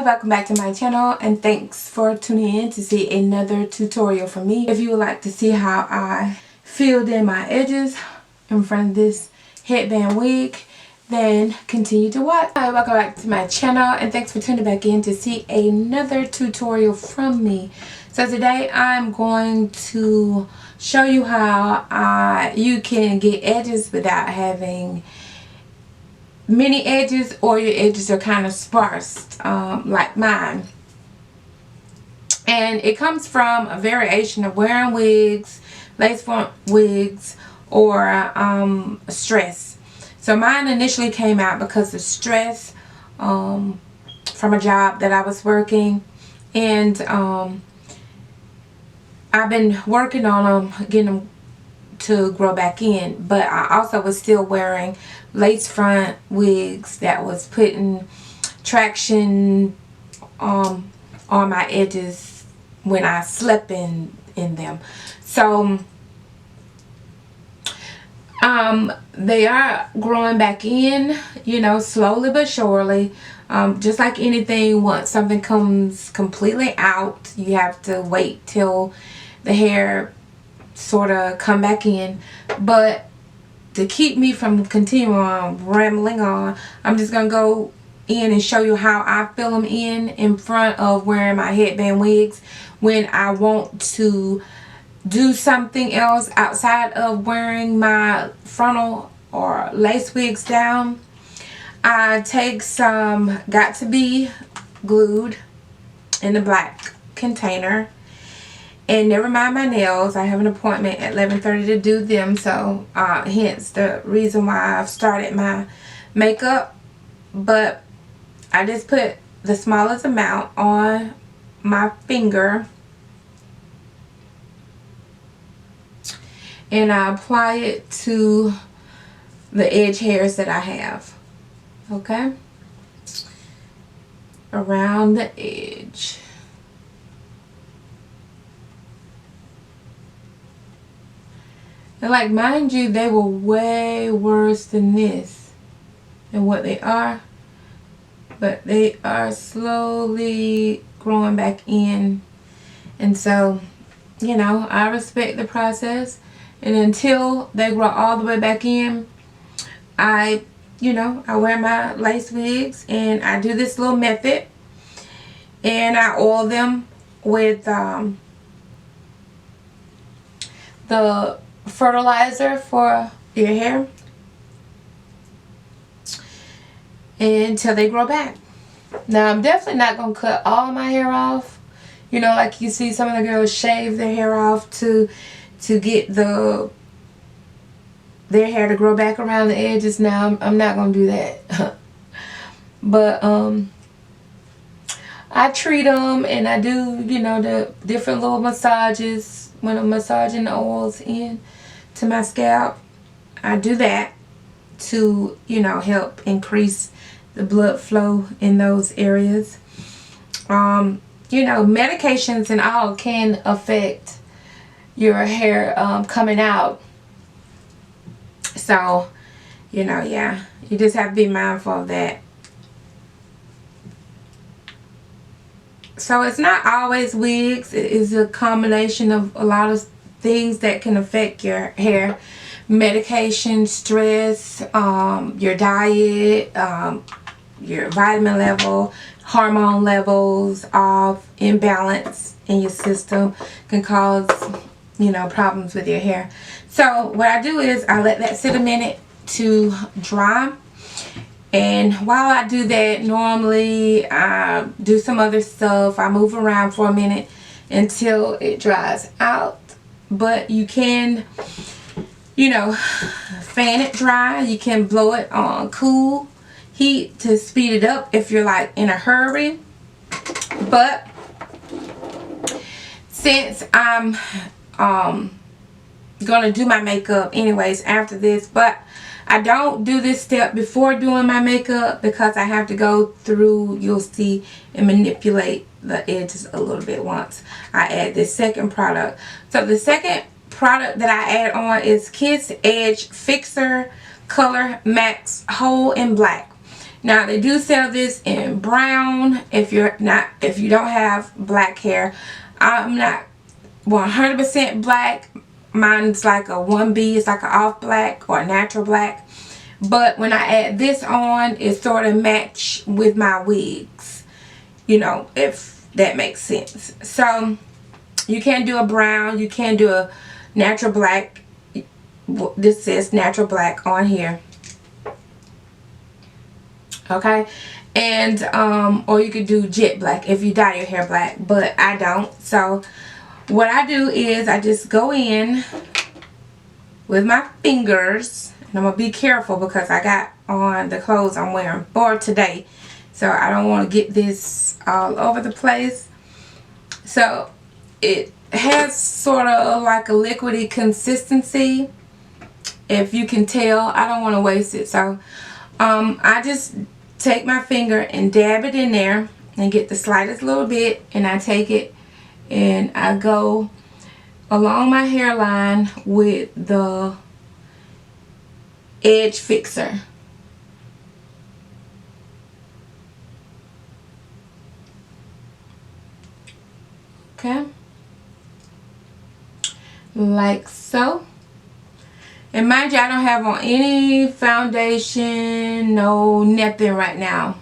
Hi, welcome back to my channel and thanks for tuning in to see another tutorial from me. If you would like to see how I filled in my edges in front of this headband wig, then continue to watch. Hi, welcome back to my channel and thanks for tuning back in to see another tutorial from me. So today I'm going to show you how you can get edges without having many edges, or your edges are kind of sparse like mine. And it comes from a variation of wearing wigs, lace front wigs, or stress. So mine initially came out because of stress from a job that I was working, and I've been working on them, getting them to grow back in, but I also was still wearing lace front wigs that was putting traction on my edges when I slept in them. So they are growing back in, you know, slowly but surely. Just like anything, once something comes completely out, you have to wait till the hair sort of come back in. But to keep me from continuing on rambling on, I'm just gonna go in and show you how I fill them in front of wearing my headband wigs when I want to do something else outside of wearing my frontal or lace wigs down. I take some Got2b glued in the black container. And never mind my nails, I have an appointment at 11:30 to do them, so hence the reason why I've started my makeup. But I just put the smallest amount on my finger and I apply it to the edge hairs that I have, okay, around the edge. And like, mind you, they were way worse than this and what they are, but they are slowly growing back in. And so, you know, I respect the process, and until they grow all the way back in, I wear my lace wigs and I do this little method, and I oil them with the fertilizer for your hair until they grow back. Now, I'm definitely not going to cut all my hair off. You know, like you see some of the girls shave their hair off to get their hair to grow back around the edges. Now, I'm not going to do that. But I treat them and I do, you know, the different little massages when I'm massaging the oils in to my scalp. I do that to, you know, help increase the blood flow in those areas. You know, medications and all can affect your hair coming out. So, you know, yeah, you just have to be mindful of that. So it's not always wigs. It is a combination of a lot of things that can affect your hair. Medication, stress, your diet, your vitamin level, hormone levels of imbalance in your system can cause, you know, problems with your hair. So what I do is I let that sit a minute to dry. And while I do that, normally I do some other stuff. I move around for a minute until it dries out. But you can, you know, fan it dry. You can blow it on cool heat to speed it up if you're like in a hurry. But since I'm gonna do my makeup anyways after this, but I don't do this step before doing my makeup because I have to go through, you'll see, and manipulate the edges a little bit once I add this second product. So the second product that I add on is Kiss Edge Fixer Color Max Hold in Black. Now they do sell this in brown if you don't have black hair. I'm not 100% black. Mine's like a 1B. It's like an off black or a natural black. But when I add this on, it sort of match with my wigs. You know, if that makes sense. So you can do a brown. You can do a natural black. This says natural black on here. Okay. And or you could do jet black if you dye your hair black. But I don't. So what I do is I just go in with my fingers, and I'm gonna be careful because I got on the clothes I'm wearing for today, so I don't want to get this all over the place. So it has sort of like a liquidy consistency, if you can tell. I don't want to waste it, so I just take my finger and dab it in there and get the slightest little bit, and I take it and I go along my hairline with the edge fixer. Okay, like so. And mind you, I don't have on any foundation, no nothing right now.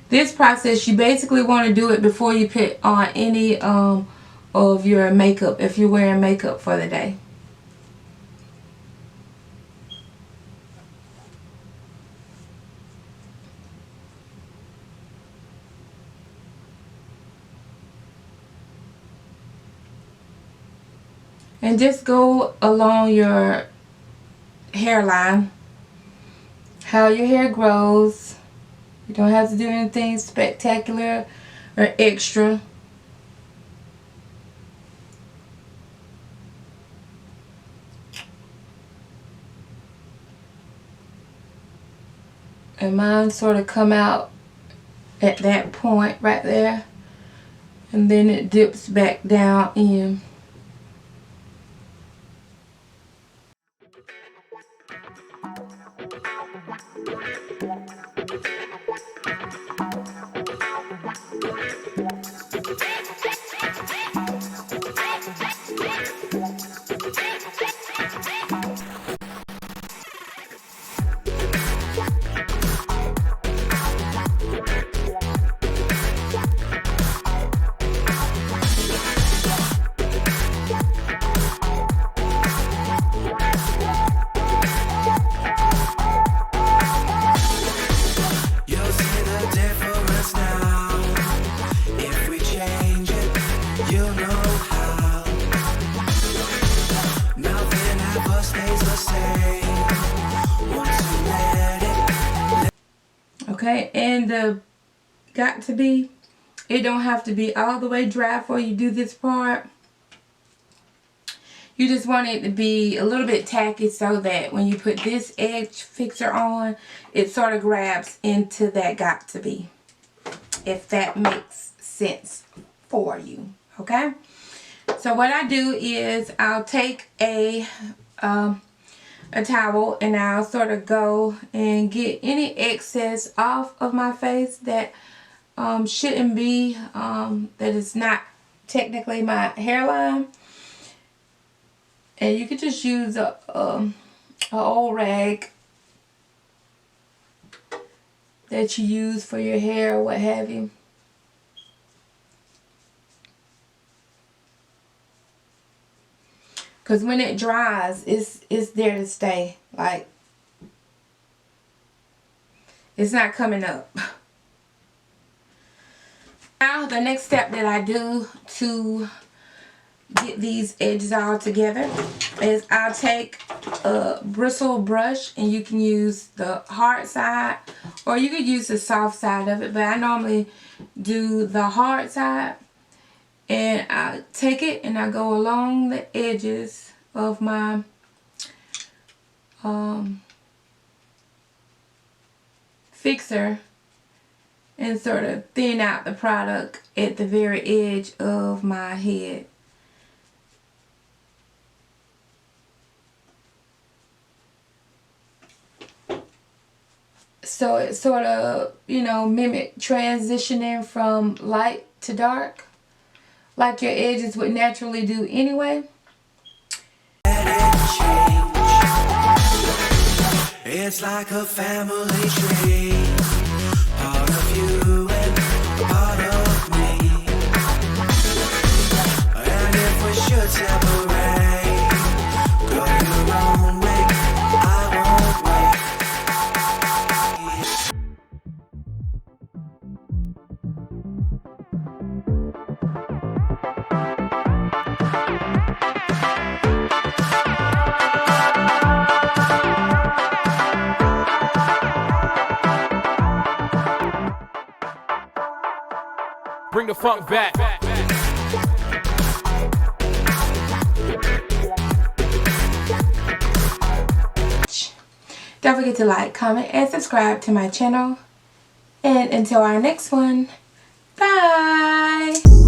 This process, you basically want to do it before you put on any of your makeup, if you're wearing makeup for the day. And just go along your hairline, how your hair grows. You don't have to do anything spectacular or extra. And mine sort of come out at that point right there, and then it dips back down in. Okay, and the got to be, it don't have to be all the way dry before you do this part. You just want it to be a little bit tacky so that when you put this edge fixer on, it sort of grabs into that got to be, if that makes sense for you. Okay, so what I do is I'll take a towel and I'll sort of go and get any excess off of my face that shouldn't be, that is not technically my hairline. And you could just use a old rag that you use for your hair or what have you. Because when it dries, it's there to stay. Like, it's not coming up. Now, the next step that I do to get these edges all together is I'll take a bristle brush, and you can use the hard side or you could use the soft side of it, but I normally do the hard side. And I take it and I go along the edges of my fixer and sort of thin out the product at the very edge of my head. So it sort of, you know, mimic transitioning from light to dark, like your edges would naturally do anyway. It's like a family tree, part of you and part of me. And if we should separate, go your own way, I won't wait. Bring the funk back. Don't forget to like, comment, and subscribe to my channel. And until our next one, bye!